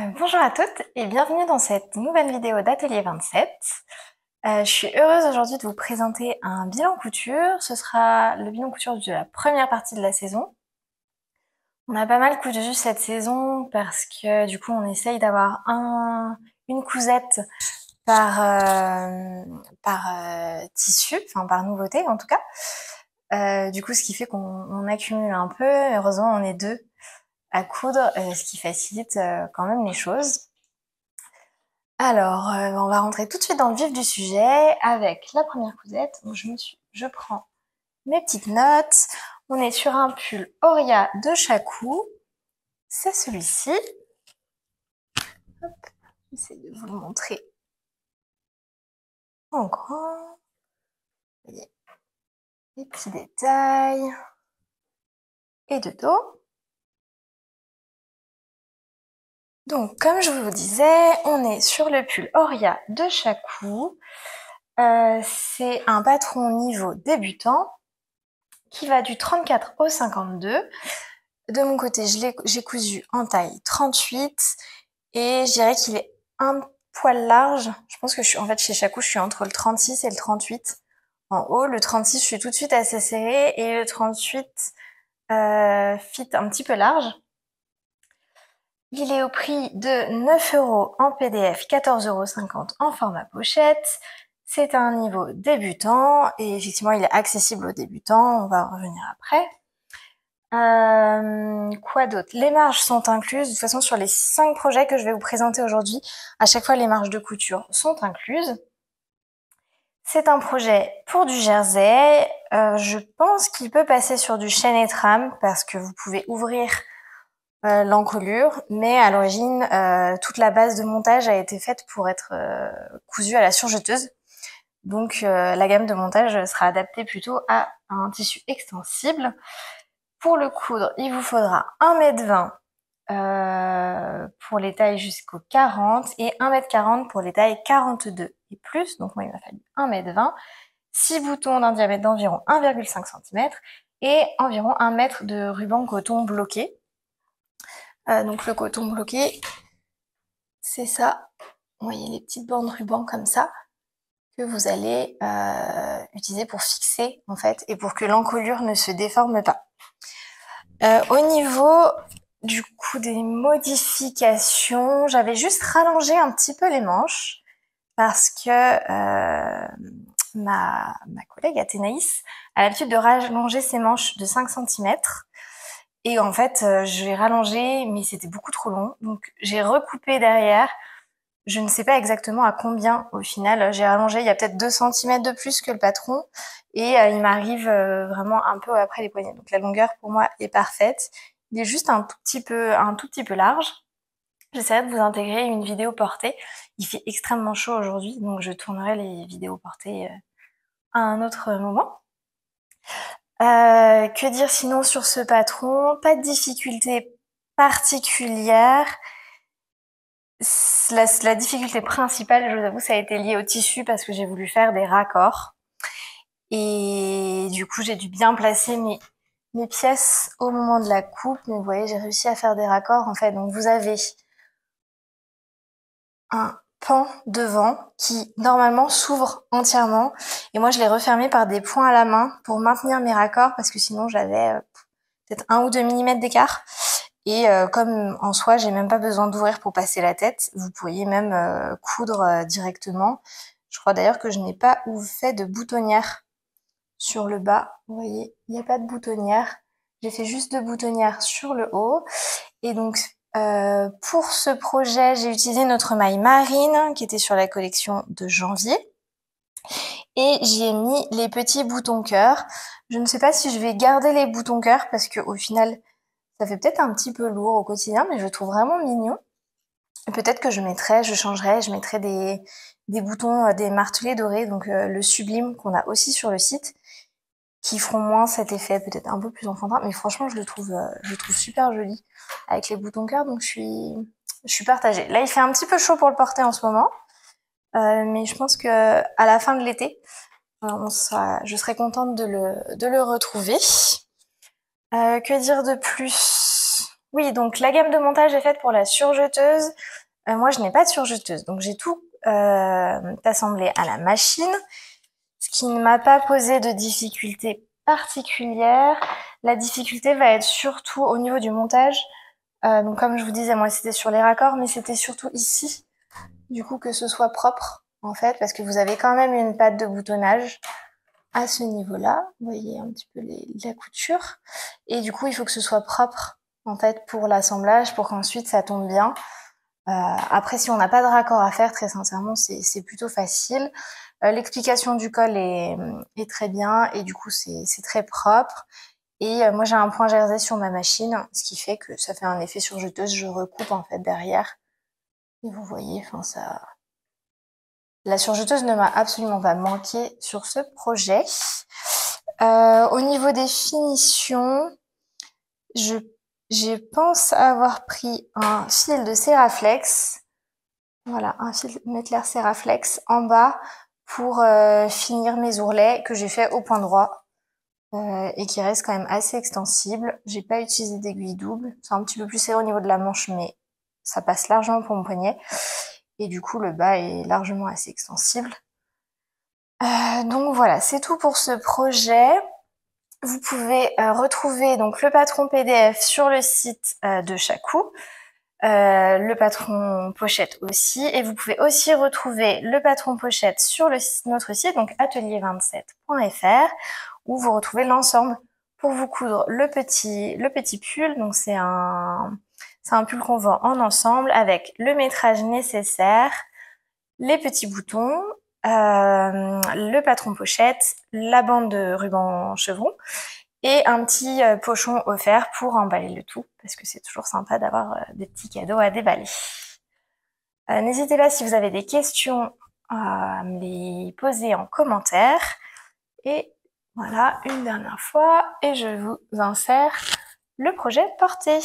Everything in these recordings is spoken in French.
Bonjour à toutes et bienvenue dans cette nouvelle vidéo d'Atelier 27. Je suis heureuse aujourd'hui de vous présenter un bilan couture. Ce sera le bilan couture de la première partie de la saison. On a pas mal cousu cette saison parce que du coup on essaye d'avoir une cousette par tissu, enfin par nouveauté en tout cas. Du coup ce qui fait qu'on accumule un peu. Heureusement on est deux à coudre, ce qui facilite quand même les choses. Alors, on va rentrer tout de suite dans le vif du sujet avec la première cousette. Donc, je prends mes petites notes. On est sur un pull Oria de Chacou. C'est celui-ci. Hop, j'essaie de vous le montrer en grand. Vous voyez les petits détails. Et de dos. Donc, comme je vous disais, on est sur le pull Oria de Chacou. C'est un patron niveau débutant qui va du 34 au 52. De mon côté, j'ai cousu en taille 38 et je dirais qu'il est un poil large. Je pense que en fait, chez Chacou, je suis entre le 36 et le 38. En haut, le 36, je suis tout de suite assez serrée et le 38 fit un petit peu large. Il est au prix de 9 € en PDF, 14,50 € en format pochette. C'est un niveau débutant et effectivement, il est accessible aux débutants. On va en revenir après. Quoi d'autre? Les marges sont incluses. De toute façon, sur les 5 projets que je vais vous présenter aujourd'hui, à chaque fois, les marges de couture sont incluses. C'est un projet pour du jersey. Je pense qu'il peut passer sur du chaîne et trame parce que vous pouvez ouvrir l'encolure, mais à l'origine, toute la base de montage a été faite pour être cousue à la surjeteuse. Donc, la gamme de montage sera adaptée plutôt à un tissu extensible. Pour le coudre, il vous faudra 1,20 m pour les tailles jusqu'au 40 et 1,40 m pour les tailles 42 et plus. Donc moi, il m'a fallu 1,20 m, 6 boutons d'un diamètre d'environ 1,5 cm et environ 1 mètre de ruban coton bloqué. Donc le coton bloqué, c'est ça. Vous voyez les petites bandes ruban comme ça que vous allez utiliser pour fixer en fait et pour que l'encolure ne se déforme pas. Au niveau du coup des modifications, j'avais juste rallongé un petit peu les manches parce que ma collègue Athénaïs a l'habitude de rallonger ses manches de 5 cm. Et en fait, j'ai rallongé, mais c'était beaucoup trop long. Donc j'ai recoupé derrière. Je ne sais pas exactement à combien au final. J'ai rallongé, il y a peut-être 2 cm de plus que le patron. Et il m'arrive vraiment un peu après les poignets. Donc la longueur pour moi est parfaite. Il est juste un tout petit peu large. J'essaierai de vous intégrer une vidéo portée. Il fait extrêmement chaud aujourd'hui, donc je tournerai les vidéos portées à un autre moment. Que dire sinon sur ce patron? Pas de difficulté particulière. La difficulté principale, je vous avoue, ça a été lié au tissu parce que j'ai voulu faire des raccords. Et du coup, j'ai dû bien placer mes pièces au moment de la coupe. Mais vous voyez, j'ai réussi à faire des raccords en fait. Donc vous avez un pan devant qui normalement s'ouvre entièrement. Et moi, je l'ai refermé par des points à la main pour maintenir mes raccords parce que sinon, j'avais peut-être 1 ou 2 mm d'écart. Et comme en soi, j'ai même pas besoin d'ouvrir pour passer la tête, vous pourriez même coudre directement. Je crois d'ailleurs que je n'ai pas fait de boutonnière sur le bas. Vous voyez, il n'y a pas de boutonnière. J'ai fait juste 2 boutonnières sur le haut. Et donc, pour ce projet, j'ai utilisé notre maille marine qui était sur la collection de janvier. Et j'y ai mis les petits boutons cœur. Je ne sais pas si je vais garder les boutons cœur parce qu'au final, ça fait peut-être un petit peu lourd au quotidien, mais je le trouve vraiment mignon. Peut-être que je mettrai des boutons, des martelets dorés, donc le sublime qu'on a aussi sur le site, qui feront moins cet effet, peut-être un peu plus enfantin, mais franchement je le trouve super joli avec les boutons cœur, donc je suis partagée. Là il fait un petit peu chaud pour le porter en ce moment, mais je pense que à la fin de l'été, je serai contente de le retrouver. Que dire de plus? Oui, donc la gamme de montage est faite pour la surjeteuse. Moi, je n'ai pas de surjeteuse, donc j'ai tout assemblé à la machine, ce qui ne m'a pas posé de difficulté particulière. La difficulté va être surtout au niveau du montage. Donc comme je vous disais, moi c'était sur les raccords, mais c'était surtout ici, du coup que ce soit propre en fait, parce que vous avez quand même une patte de boutonnage à ce niveau-là. Vous voyez un petit peu la couture, et du coup il faut que ce soit propre en fait pour l'assemblage, pour qu'ensuite ça tombe bien. Après, si on n'a pas de raccord à faire, très sincèrement, c'est plutôt facile. L'explication du col est très bien et du coup c'est très propre. Et moi j'ai un point jersey sur ma machine, ce qui fait que ça fait un effet surjeteuse. Je recoupe en fait derrière. Et vous voyez, enfin ça. La surjeteuse ne m'a absolument pas manqué sur ce projet. Au niveau des finitions, je pense avoir pris un fil de Seraflex. Voilà, un fil Mettler Seraflex en bas pour finir mes ourlets que j'ai fait au point droit et qui reste quand même assez extensible. J'ai pas utilisé d'aiguille double. C'est un petit peu plus serré au niveau de la manche, mais ça passe largement pour mon poignet. Et du coup, le bas est largement assez extensible. Donc voilà, c'est tout pour ce projet. Vous pouvez retrouver donc le patron PDF sur le site de Chacou. Le patron pochette aussi, et vous pouvez aussi retrouver le patron pochette sur notre site, donc atelier27.fr, où vous retrouvez l'ensemble pour vous coudre le petit pull. Donc c'est un pull qu'on vend en ensemble avec le métrage nécessaire, les petits boutons, le patron pochette, la bande de ruban chevron et un petit pochon offert pour emballer le tout, parce que c'est toujours sympa d'avoir des petits cadeaux à déballer. N'hésitez pas si vous avez des questions à me les poser en commentaire. Et voilà, une dernière fois, et je vous insère le projet porté.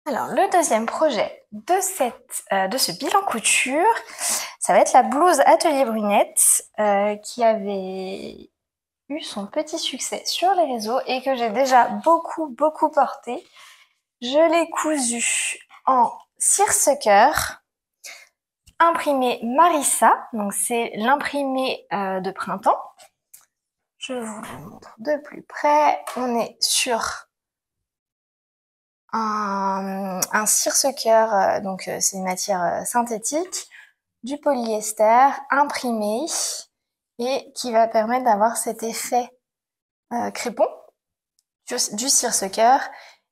Alors, le deuxième projet de ce bilan couture, ça va être la blouse Atelier Brunette qui avait eu son petit succès sur les réseaux et que j'ai déjà beaucoup porté. Je l'ai cousue en cire-ce-cœur, imprimé Marissa, donc c'est l'imprimé de printemps. Je vous le montre de plus près. On est sur un cire-ce-cœur, donc c'est une matière synthétique, du polyester imprimé et qui va permettre d'avoir cet effet crépon du cire-ce-cœur,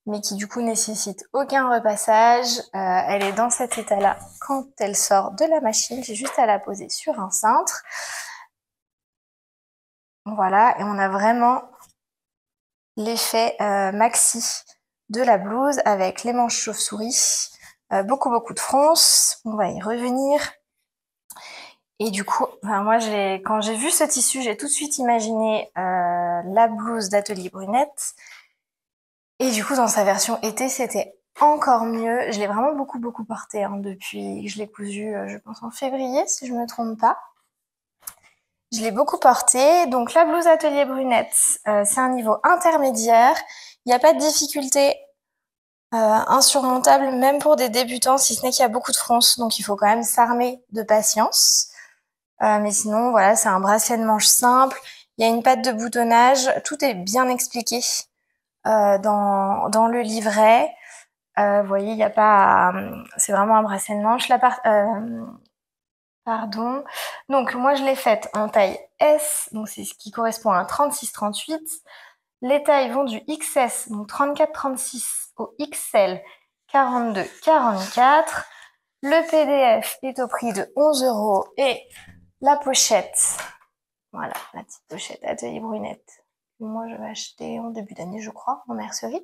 mais qui du coup nécessite aucun repassage. Elle est dans cet état-là quand elle sort de la machine. J'ai juste à la poser sur un cintre. Voilà, et on a vraiment l'effet maxi de la blouse avec les manches chauve-souris, beaucoup de fronce. On va y revenir. Et du coup, enfin, moi, quand j'ai vu ce tissu, j'ai tout de suite imaginé la blouse d'Atelier Brunette. Et du coup, dans sa version été, c'était encore mieux. Je l'ai vraiment beaucoup porté depuis que je l'ai cousu, je pense en février, si je me trompe pas. Je l'ai beaucoup porté. Donc la blouse Atelier Brunette, c'est un niveau intermédiaire. Il n'y a pas de difficulté insurmontable, même pour des débutants, si ce n'est qu'il y a beaucoup de fronce. Donc il faut quand même s'armer de patience. Mais sinon, voilà, c'est un bracelet de manche simple. Il y a une patte de boutonnage. Tout est bien expliqué dans le livret. Vous voyez, il n'y a pas... c'est vraiment un bracelet de manche. Pardon. Donc, moi, je l'ai faite en taille S. Donc, c'est ce qui correspond à un 36-38. Les tailles vont du XS, donc 34-36, au XL, 42-44. Le PDF est au prix de 11 € et la pochette, voilà, la petite pochette Atelier Brunette. Moi, je vais acheter en début d'année, je crois, en mercerie.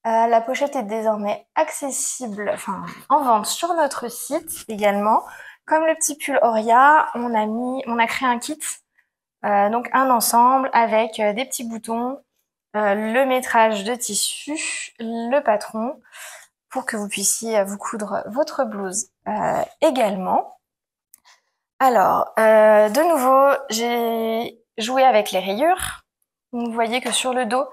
La pochette est désormais accessible, enfin, en vente sur notre site également. Comme le petit pull Oria, on a créé un kit, donc un ensemble avec des petits boutons, le métrage de tissu, le patron, pour que vous puissiez vous coudre votre blouse également. Alors, de nouveau, j'ai joué avec les rayures. Donc, vous voyez que sur le dos,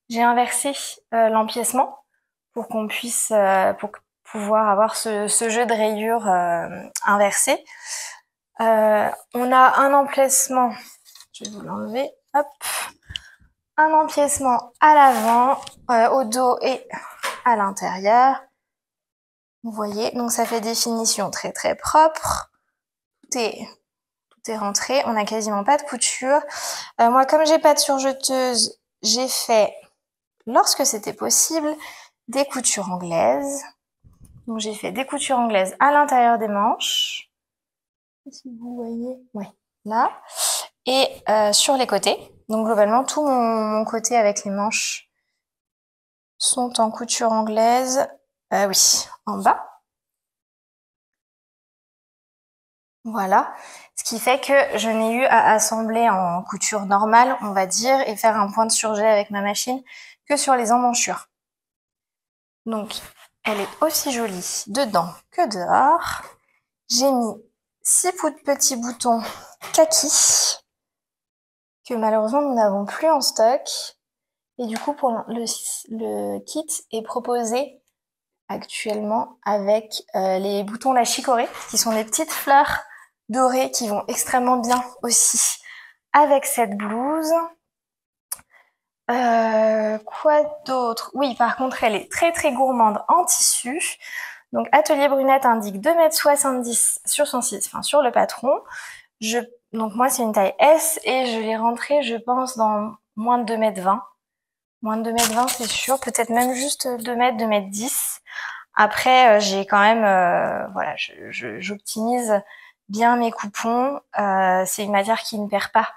j'ai inversé l'empiècement pour qu'on puisse, pour pouvoir avoir ce jeu de rayures inversé. On a un empiècement, je vais vous l'enlever, hop, un empiècement à l'avant, au dos et à l'intérieur. Vous voyez, donc ça fait des finitions très très propres. Tout est rentré, on n'a quasiment pas de couture. Moi, comme j'ai pas de surjeteuse, j'ai fait, lorsque c'était possible, des coutures anglaises. Donc j'ai fait des coutures anglaises à l'intérieur des manches. Si vous voyez, ouais, là. Et sur les côtés. Donc globalement, tout mon côté avec les manches sont en couture anglaise. Oui, en bas. Voilà. Ce qui fait que je n'ai eu à assembler en couture normale, on va dire, et faire un point de surjet avec ma machine que sur les emmanchures. Donc, elle est aussi jolie dedans que dehors. J'ai mis 6 petits boutons kaki que malheureusement nous n'avons plus en stock. Et du coup, pour le kit est proposé actuellement avec les boutons la chicorée, qui sont des petites fleurs dorées qui vont extrêmement bien aussi avec cette blouse. Quoi d'autre? Oui, par contre, elle est très très gourmande en tissu. Donc, Atelier Brunette indique 2,70 m sur son site, enfin sur le patron. Donc moi, c'est une taille S et je l'ai rentrée, je pense, dans moins de 2,20 m. Moins de 2,20 m, c'est sûr. Peut-être même juste 2 m, 2,10 m. Après, j'ai quand même, voilà, j'optimise bien mes coupons. C'est une matière qui ne perd pas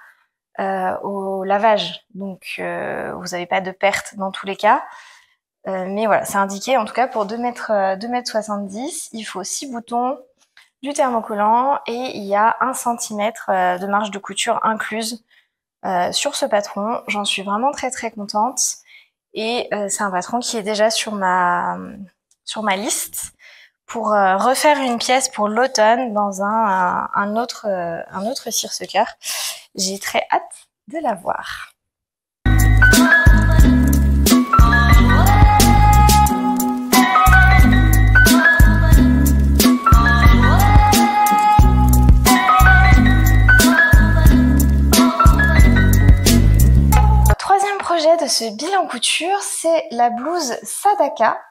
au lavage, donc vous n'avez pas de perte dans tous les cas. Mais voilà, c'est indiqué en tout cas pour 2,70 m, il faut 6 boutons, du thermocollant et il y a 1 cm de marge de couture incluse sur ce patron. J'en suis vraiment très très contente et c'est un patron qui est déjà sur ma liste pour refaire une pièce pour l'automne dans un autre circe-cœur. J'ai très hâte de la voir. Troisième projet de ce bilan couture, c'est la blouse Sadaka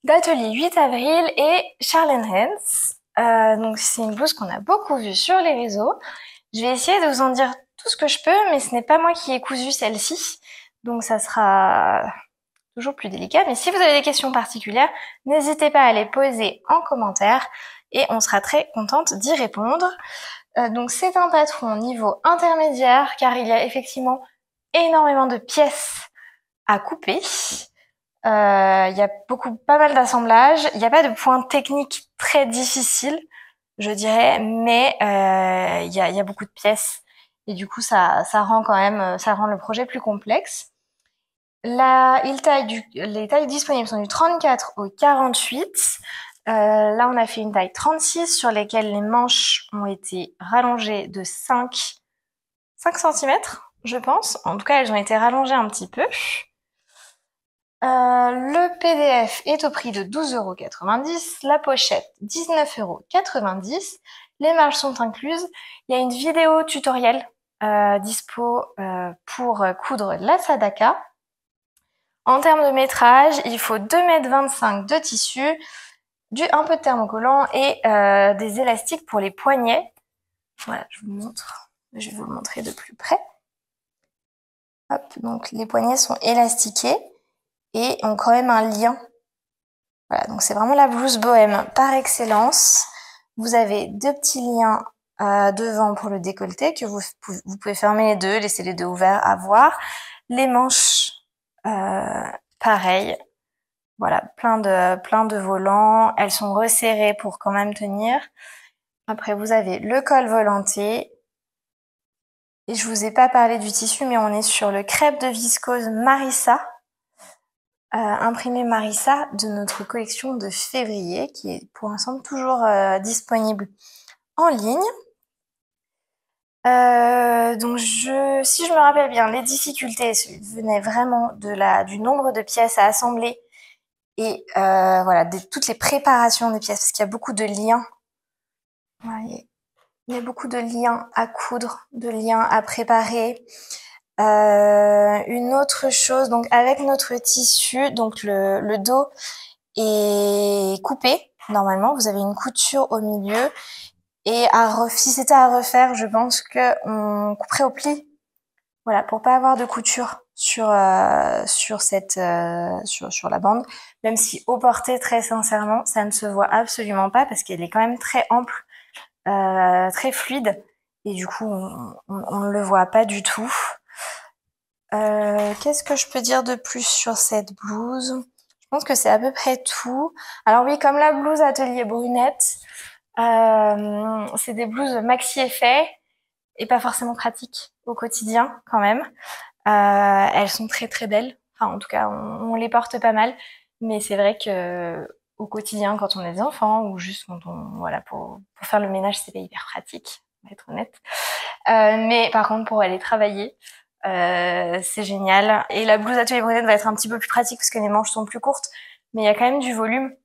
d'Atelier 8 avril et Charles Hans. Donc c'est une blouse qu'on a beaucoup vue sur les réseaux. Je vais essayer de vous en dire tout ce que je peux, mais ce n'est pas moi qui ai cousu celle-ci, donc ça sera toujours plus délicat. Mais si vous avez des questions particulières, n'hésitez pas à les poser en commentaire et on sera très contente d'y répondre. Donc c'est un patron niveau intermédiaire car il y a effectivement énormément de pièces à couper. Il y a pas mal d'assemblages. Il n'y a pas de point technique très difficile, je dirais, mais il y a beaucoup de pièces et du coup ça rend quand même, ça rend le projet plus complexe. Les tailles disponibles sont du 34 au 48. Là, on a fait une taille 36 sur lesquelles les manches ont été rallongées de 5 cm, je pense. En tout cas, elles ont été rallongées un petit peu. Le PDF est au prix de 12,90 €, la pochette 19,90 €, les marges sont incluses. Il y a une vidéo tutoriel dispo pour coudre la Sadaka. En termes de métrage, il faut 2,25 m de tissu, un peu de thermocollant et des élastiques pour les poignets. Voilà, je vous montre. Je vais vous le montrer de plus près. Hop, donc les poignets sont élastiqués et ont quand même un lien. Voilà, donc c'est vraiment la blouse bohème par excellence. Vous avez 2 petits liens devant pour le décolleté que vous pouvez fermer les deux, laisser les deux ouverts à voir. Les manches, pareil. Voilà, plein de volants. Elles sont resserrées pour quand même tenir. Après, vous avez le col volanté. Et je vous ai pas parlé du tissu, mais on est sur le crêpe de viscose Marissa, imprimé Marissa de notre collection de février, qui est pour l'instant toujours disponible en ligne. Donc si je me rappelle bien, les difficultés venaient vraiment du nombre de pièces à assembler et voilà, toutes les préparations des pièces, parce qu'il y a beaucoup de liens. Voilà, il y a beaucoup de liens à coudre, de liens à préparer. Une autre chose, donc avec notre tissu, donc le dos est coupé. Normalement, vous avez une couture au milieu. Et si c'était à refaire, je pense qu'on couperait au pli. Voilà, pour pas avoir de couture sur la bande. Même si au porté, très sincèrement, ça ne se voit absolument pas parce qu'elle est quand même très ample, très fluide. Et du coup, on ne le voit pas du tout. Qu'est-ce que je peux dire de plus sur cette blouse? Je pense que c'est à peu près tout. Alors oui, comme la blouse Atelier Brunette, c'est des blouses maxi effet et pas forcément pratiques au quotidien quand même. Elles sont très très belles. Enfin, en tout cas, on les porte pas mal. Mais c'est vrai que au quotidien, quand on a des enfants ou juste quand voilà, pour faire le ménage, c'est pas hyper pratique, on va être honnête. Mais par contre, pour aller travailler, c'est génial. Et la blouse Atelier Brunette va être un petit peu plus pratique parce que les manches sont plus courtes, mais il y a quand même du volume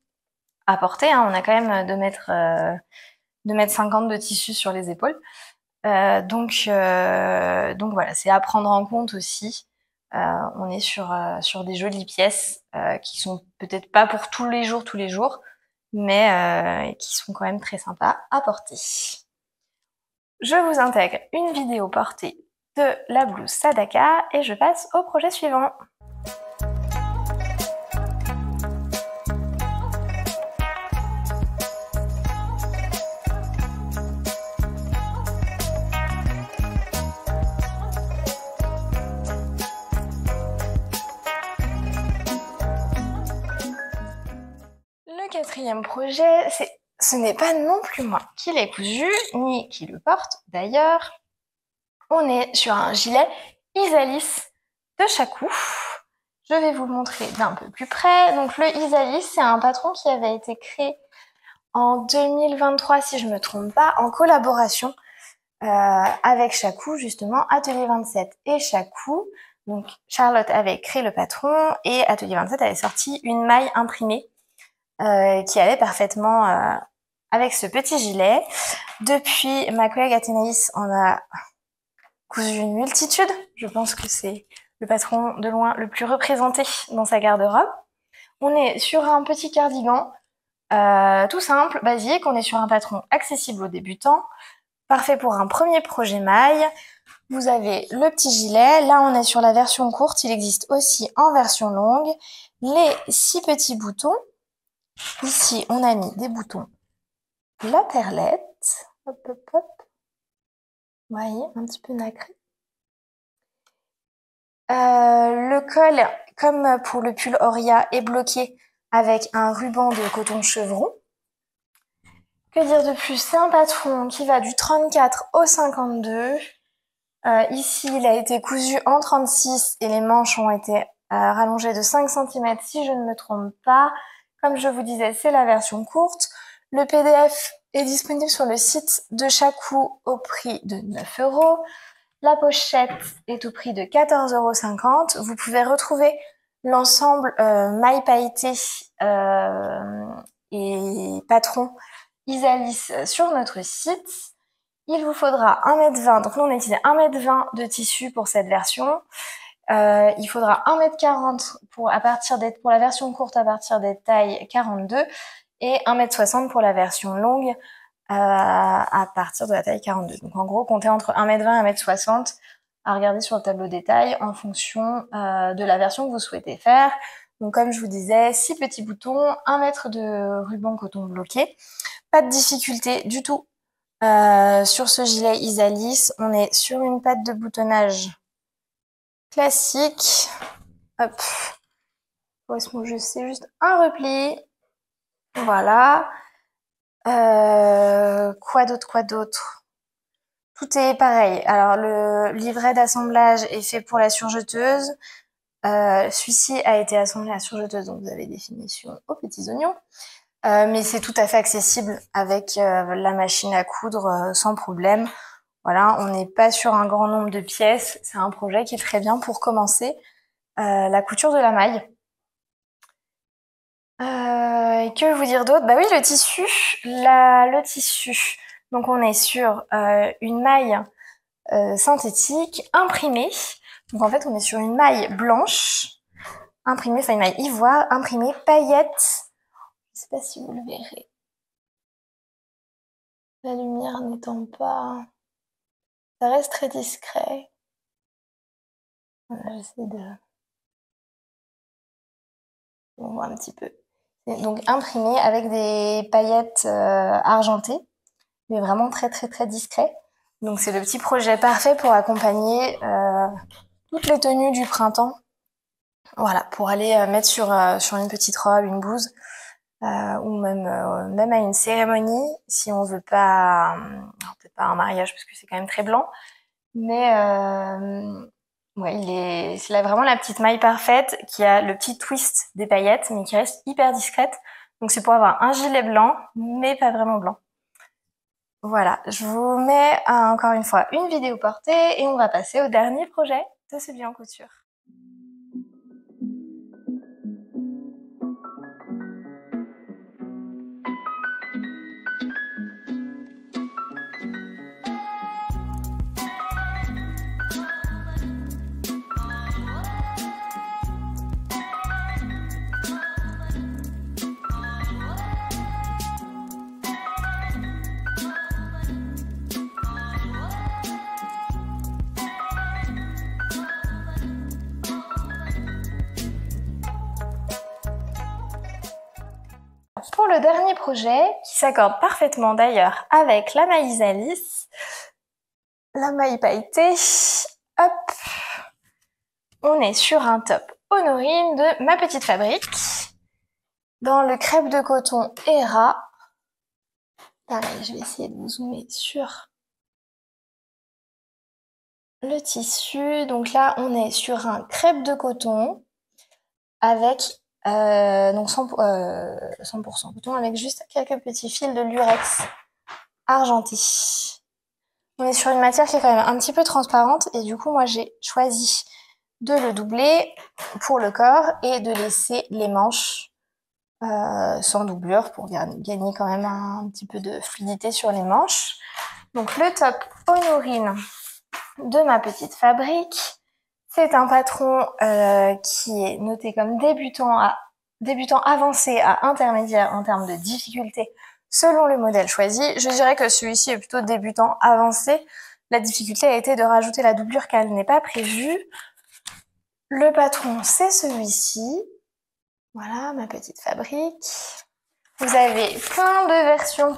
à porter. Hein. On a quand même 2,50 m de tissu sur les épaules. Donc voilà, c'est à prendre en compte aussi. On est sur des jolies pièces qui sont peut-être pas pour tous les jours, mais qui sont quand même très sympas à porter. Je vous intègre une vidéo portée de la blouse Sadaka et je passe au projet suivant. Le quatrième projet, ce n'est pas non plus moi qui l'ai cousu, ni qui le porte d'ailleurs. On est sur un gilet Isalis de Chacou. Je vais vous le montrer d'un peu plus près. Donc le Isalis, c'est un patron qui avait été créé en 2023, si je me trompe pas, en collaboration avec Chacou, justement, Atelier 27 et Chacou. Donc Charlotte avait créé le patron et Atelier 27 avait sorti une maille imprimée qui allait parfaitement avec ce petit gilet. Depuis, ma collègue Athénaïs en a cousu une multitude. Je pense que c'est le patron de loin le plus représenté dans sa garde-robe. On est sur un petit cardigan tout simple, basique. On est sur un patron accessible aux débutants, parfait pour un premier projet maille. Vous avez le petit gilet. Là, on est sur la version courte. Il existe aussi en version longue. Les 6 petits boutons. Ici, on a mis des boutons la perlette. Hop, hop, hop. Vous voyez, un petit peu nacré. Le col, comme pour le pull Oria, est bloqué avec un ruban de coton chevron. Que dire de plus? C'est un patron qui va du 34 au 52. Ici, il a été cousu en 36 et les manches ont été rallongées de 5 cm si je ne me trompe pas. Comme je vous disais, c'est la version courte. Le PDF est disponible sur le site de Chacou au prix de 9 €. La pochette est au prix de 14,50 €. Vous pouvez retrouver l'ensemble maille pailletée et patron Isalis sur notre site. Il vous faudra 1,20 m. Donc nous, on a utilisé 1,20 m de tissu pour cette version. Il faudra 1,40 m pour la version courte à partir des tailles 42 et 1,60 m pour la version longue à partir de la taille 42. Donc en gros, comptez entre 1,20 m et 1,60 m à regarder sur le tableau des tailles en fonction de la version que vous souhaitez faire. Donc comme je vous disais, 6 petits boutons, 1 mètre de ruban coton bloqué. Pas de difficulté du tout sur ce gilet Isalis. On est sur une patte de boutonnage classique. Hop. C'est juste un repli. Voilà. Quoi d'autre? Tout est pareil. Alors le livret d'assemblage est fait pour la surjeteuse. Celui-ci a été assemblé à la surjeteuse, donc vous avez des finitions aux petits oignons. Mais c'est tout à fait accessible avec la machine à coudre sans problème. Voilà, on n'est pas sur un grand nombre de pièces. C'est un projet qui est très bien pour commencer la couture de la maille. Et que vous dire d'autre? Bah oui, le tissu. Le tissu. Donc on est sur une maille synthétique imprimée. Donc en fait, on est sur une maille blanche imprimée, enfin une maille ivoire imprimée paillettes. Je sais pas si vous le verrez. La lumière n'étant pas... Ça reste très discret. Voilà, j'essaie de... On voit un petit peu. C'est donc imprimé avec des paillettes argentées, mais vraiment très très très discret. Donc c'est le petit projet parfait pour accompagner toutes les tenues du printemps. Voilà, pour aller mettre sur une petite robe, une blouse, ou même à une cérémonie, si on veut pas, peut-être pas un mariage parce que c'est quand même très blanc, mais ouais, c'est là vraiment la petite maille parfaite qui a le petit twist des paillettes, mais qui reste hyper discrète. Donc c'est pour avoir un gilet blanc, mais pas vraiment blanc. Voilà, je vous mets encore une fois une vidéo portée et on va passer au dernier projet de Ce Bien en Couture. Pour le dernier projet, qui s'accorde parfaitement d'ailleurs avec la maille Isalis, la maille pailletée, hop, on est sur un top Honorine de Ma Petite Fabrique, dans le crêpe de coton Hera. Pareil, je vais essayer de vous zoomer sur le tissu. Donc là, on est sur un crêpe de coton avec donc 100% coton avec juste quelques petits fils de lurex argenté. On est sur une matière qui est quand même un petit peu transparente et du coup moi j'ai choisi de le doubler pour le corps et de laisser les manches sans doublure pour gagner quand même un petit peu de fluidité sur les manches. Donc le top Honorine de Ma Petite Fabrique. C'est un patron qui est noté comme débutant avancé à intermédiaire en termes de difficulté selon le modèle choisi. Je dirais que celui-ci est plutôt débutant avancé. La difficulté a été de rajouter la doublure car elle n'est pas prévue. Le patron, c'est celui-ci. Voilà, Ma Petite Fabrique. Vous avez plein de versions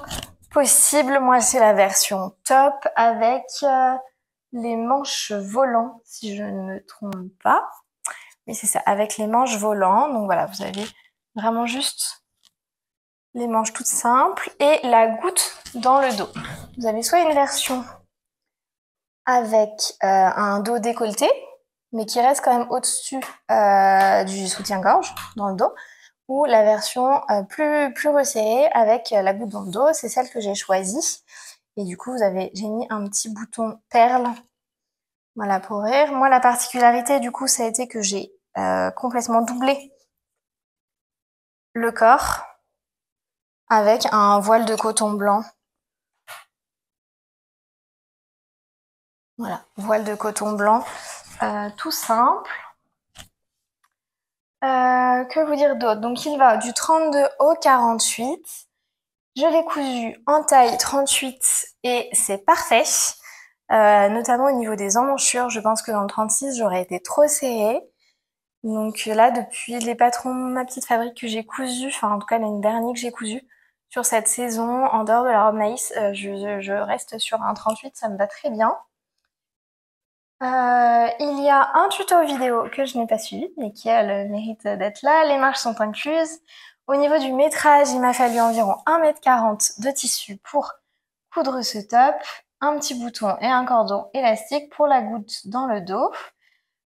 possibles. Moi, c'est la version top avec... les manches volants, si je ne me trompe pas. Mais c'est ça, avec les manches volants. Donc voilà, vous avez vraiment juste les manches toutes simples et la goutte dans le dos. Vous avez soit une version avec un dos décolleté, mais qui reste quand même au-dessus du soutien-gorge dans le dos, ou la version plus resserrée avec la goutte dans le dos. C'est celle que j'ai choisie. Et du coup, j'ai mis un petit bouton perle. Voilà, pour rire. Moi, la particularité, du coup, ça a été que j'ai complètement doublé le corps avec un voile de coton blanc. Voilà, voile de coton blanc, tout simple. Que vous dire d'autre? Donc, il va du 32 au 48. Je l'ai cousu en taille 38 et c'est parfait. Notamment au niveau des emmanchures, je pense que dans le 36, j'aurais été trop serrée. Donc là, depuis les patrons Ma Petite Fabrique que j'ai cousu, enfin en tout cas l'année dernière que j'ai cousu, sur cette saison, en dehors de la robe maïs, je reste sur un 38, ça me va très bien. Il y a un tuto vidéo que je n'ai pas suivi, mais qui a le mérite d'être là. Les marges sont incluses. Au niveau du métrage, il m'a fallu environ 1,40 m de tissu pour coudre ce top. un petit bouton et un cordon élastique pour la goutte dans le dos.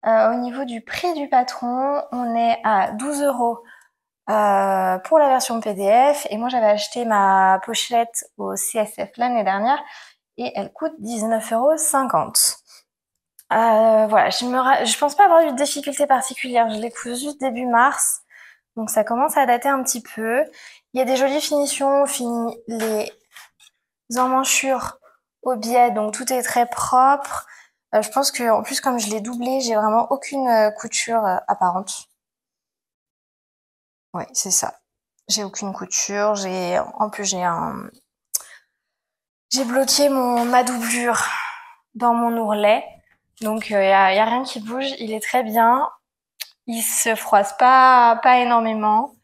Au niveau du prix du patron, on est à 12 € pour la version PDF. Et moi, j'avais acheté ma pochette au CSF l'année dernière et elle coûte 19,50 €. Voilà, je pense pas avoir eu de difficultés particulières. Je l'ai cousu début mars, donc ça commence à dater un petit peu. Il y a des jolies finitions, les emmanchures au biais, donc tout est très propre. Je pense que en plus, comme je l'ai doublé, j'ai vraiment aucune couture apparente. Ouais, c'est ça. J'ai aucune couture. En plus, j'ai bloqué ma doublure dans mon ourlet. Donc, y a rien qui bouge. Il est très bien. Il se froisse pas énormément.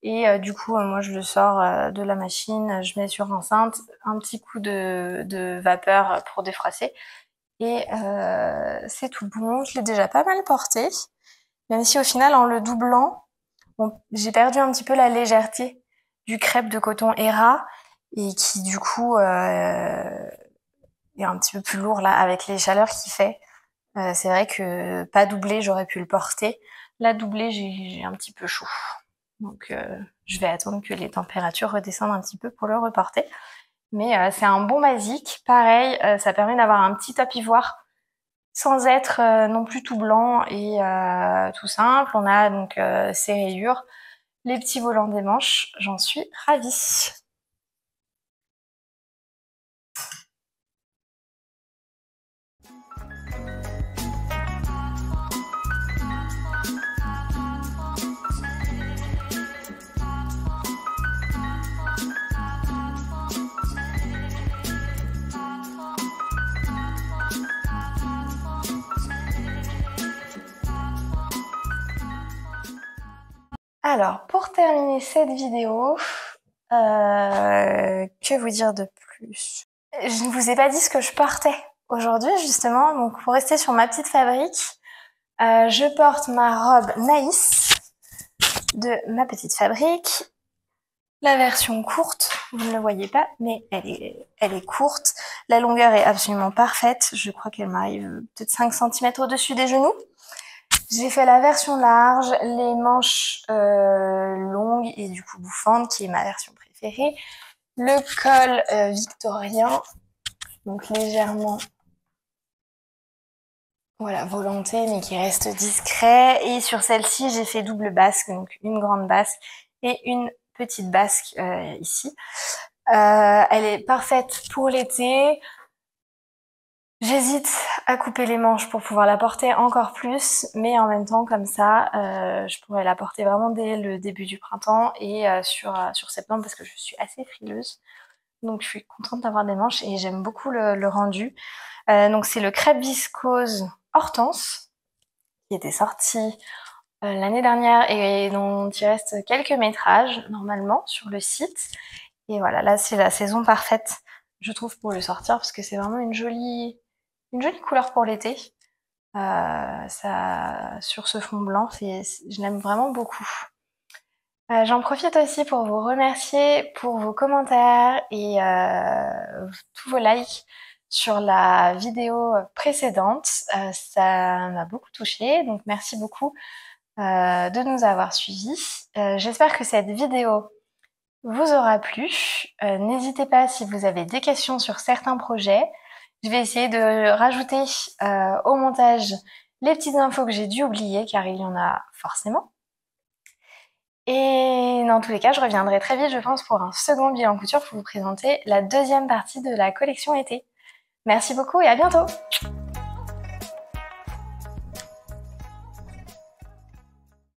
Et du coup, moi, je le sors de la machine. Je mets sur enceinte un petit coup de vapeur pour défroisser. Et c'est tout bon. Je l'ai déjà pas mal porté. Même si au final, en le doublant, bon, j'ai perdu un petit peu la légèreté du crêpe de coton Hera et qui du coup est un petit peu plus lourd là avec les chaleurs qu'il fait. C'est vrai que pas doublé, j'aurais pu le porter. Là, doublé, j'ai un petit peu chaud. Donc je vais attendre que les températures redescendent un petit peu pour le reporter. Mais c'est un bon basique. Pareil, ça permet d'avoir un petit top ivoire sans être non plus tout blanc et tout simple. On a donc ces rayures, les petits volants des manches, j'en suis ravie. Alors, pour terminer cette vidéo, que vous dire de plus? Je ne vous ai pas dit ce que je portais aujourd'hui, justement. Donc, pour rester sur ma petite fabrique, je porte ma robe Naïs de ma petite fabrique. La version courte, vous ne le voyez pas, mais elle est courte. La longueur est absolument parfaite. Je crois qu'elle m'arrive peut-être 5 cm au-dessus des genoux. J'ai fait la version large, les manches longues et du coup bouffantes, qui est ma version préférée. Le col victorien, donc légèrement, voilà, volanté, mais qui reste discret. Et sur celle-ci, j'ai fait double basque, donc une grande basque et une petite basque ici. Elle est parfaite pour l'été. J'hésite à couper les manches pour pouvoir la porter encore plus, mais en même temps, comme ça, je pourrais la porter vraiment dès le début du printemps et sur septembre parce que je suis assez frileuse. Donc je suis contente d'avoir des manches et j'aime beaucoup le rendu. Donc c'est le crêpe viscose Hortense qui était sorti l'année dernière et dont il reste quelques métrages normalement sur le site. Et voilà, là c'est la saison parfaite, je trouve, pour le sortir parce que c'est vraiment une jolie couleur pour l'été. Sur ce fond blanc, je l'aime vraiment beaucoup. J'en profite aussi pour vous remercier pour vos commentaires et tous vos likes sur la vidéo précédente. Ça m'a beaucoup touchée, donc merci beaucoup de nous avoir suivis. J'espère que cette vidéo vous aura plu. N'hésitez pas si vous avez des questions sur certains projets. Je vais essayer de rajouter au montage les petites infos que j'ai dû oublier, car il y en a forcément. Et dans tous les cas, je reviendrai très vite, je pense, pour un second bilan couture pour vous présenter la deuxième partie de la collection été. Merci beaucoup et à bientôt!